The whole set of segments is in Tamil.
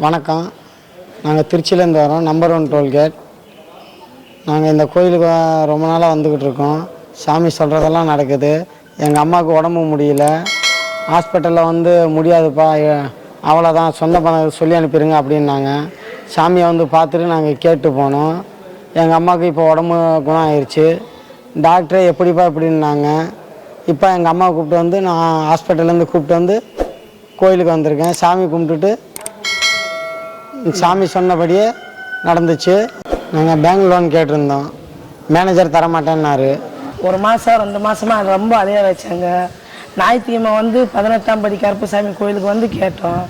வணக்கம். நாங்கள் திருச்சியிலேருந்து வரோம். Number 1 tollgate. நாங்கள் இந்த கோயிலுக்கு ரொம்ப நாளாக வந்துக்கிட்டு இருக்கோம். சாமி சொல்கிறதெல்லாம் நடக்குது. எங்கள் அம்மாவுக்கு உடம்பு முடியல. ஹாஸ்பிட்டலில் வந்து முடியாதுப்பா, அவ்வளோதான், சொந்த பணம் சொல்லி அனுப்பிடுங்க அப்படின்னாங்க. சாமியை வந்து பார்த்துட்டு நாங்கள் கேட்டு போனோம். எங்கள் அம்மாவுக்கு இப்போ உடம்பு குணம் ஆயிடுச்சு. டாக்டரே எப்படிப்பா இப்படின்னாங்க. இப்போ எங்கள் அம்மாவை கூப்பிட்டு வந்து நான் ஹாஸ்பிட்டல்லேருந்து கூப்பிட்டு வந்து கோயிலுக்கு வந்திருக்கேன். சாமி கும்பிட்டுட்டு சாமி சொன்னபடியே நடந்துச்சு. நாங்கள் பேங்க் லோன் கேட்டிருந்தோம். மேனேஜர் தரமாட்டேன்னாரு. 1 மாதம் 2 மாதமாக ரொம்ப அலைய வச்சாங்க. ஞாயிற்றுக்கிழமை வந்து 18ஆம் படி கருப்பசாமி கோயிலுக்கு வந்து கேட்டோம்.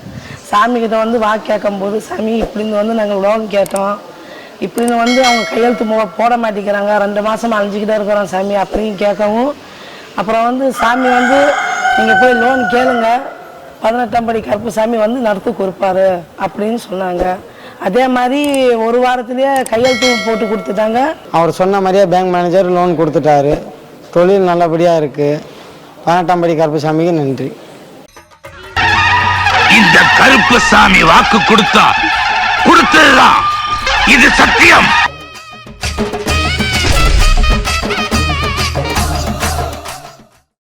சாமிக்கிட்ட வந்து கேட்கும்போது, சாமி இப்படின்னு வந்து நாங்கள் லோன் கேட்டோம், இப்படின்னு வந்து அவங்க கையெழுத்து போட மாட்டேங்கிறாங்க, 2 மாதமாக அலைஞ்சிக்கிட்டே இருக்கிறோம் சாமி அப்படின்னு கேட்கவும், அப்புறம் வந்து சாமி வந்து நீங்கள் போய் லோன் கேளுங்க, 18ஆம் படி கருப்பசாமி வந்து நடத்து கொடுப்பாரு அப்படின்னு சொன்னாங்க. அதே மாதிரி 1 வாரத்திலேயே கையெழுத்து போட்டு கொடுத்துட்டாங்க. அவர் சொன்ன மாதிரியே பேங்க் மேனேஜர் லோன் கொடுத்துட்டாரு. தொழில் நல்லபடியாக இருக்குது. 18ஆம் படி கருப்பசாமிக்கு நன்றி. இந்த கருப்பசாமி வாக்கு கொடுத்தா கொடுத்ததுதான், இது சத்தியம்.